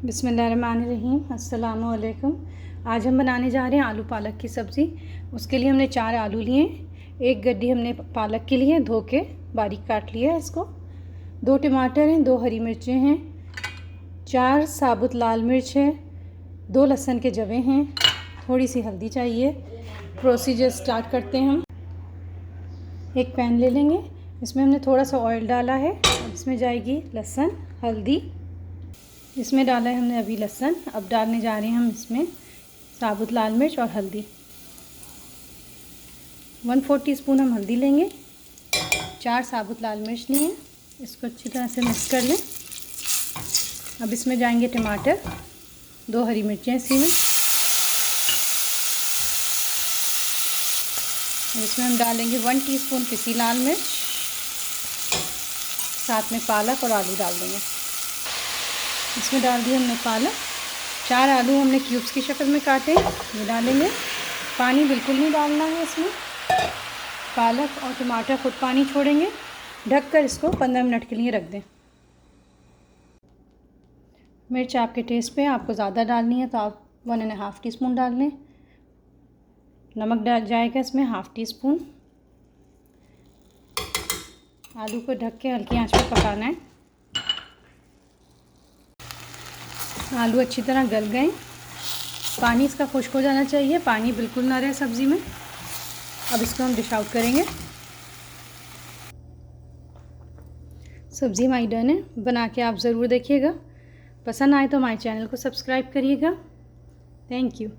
बिस्मिल्लाहिर्रहमानिर्रहीम, अस्सलामु अलैकुम। आज हम बनाने जा रहे हैं आलू पालक की सब्ज़ी। उसके लिए हमने 4 आलू लिए, एक गड्डी हमने पालक के लिए धो के बारीक काट लिया है इसको, 2 टमाटर हैं, 2 हरी मिर्चें हैं, 4 साबुत लाल मिर्च है, 2 लहसुन के जवे हैं, थोड़ी सी हल्दी चाहिए। प्रोसीजर स्टार्ट करते हैं हम। एक पैन ले लेंगे, इसमें हमने थोड़ा सा ऑयल डाला है। अब इसमें जाएगी लहसुन, हल्दी, इसमें डाला है हमने अभी लहसुन। अब डालने जा रहे हैं हम इसमें साबुत लाल मिर्च और हल्दी। 1/4 टीस्पून हम हल्दी लेंगे, 4 साबुत लाल मिर्च लिए, इसको अच्छी तरह से मिक्स कर लें। अब इसमें जाएंगे टमाटर, 2 हरी मिर्चें इसी में। और इसमें हम डालेंगे 1 टीस्पून पिसी लाल मिर्च, साथ में पालक और आलू डाल देंगे। इसमें डाल दिए हमने पालक, 4 आलू हमने क्यूब्स की शक्ल में काटे, ये डालेंगे। पानी बिल्कुल नहीं डालना है इसमें, पालक और टमाटर खुद पानी छोड़ेंगे। ढककर इसको 15 मिनट के लिए रख दें। मिर्च आपके टेस्ट पे, आपको ज़्यादा डालनी है तो आप 1.5 टीस्पून डाल लें। नमक डाल जाएगा इसमें 1/2 टीस्पून। आलू को ढक के हल्की आंच पर पकाना है। आलू अच्छी तरह गल गए, पानी इसका खुश्क हो जाना चाहिए, पानी बिल्कुल ना रहे सब्ज़ी में। अब इसको हम डिश आउट करेंगे। सब्ज़ी हमारी डन है, बना के आप ज़रूर देखिएगा। पसंद आए तो हमारे चैनल को सब्सक्राइब करिएगा। Thank you.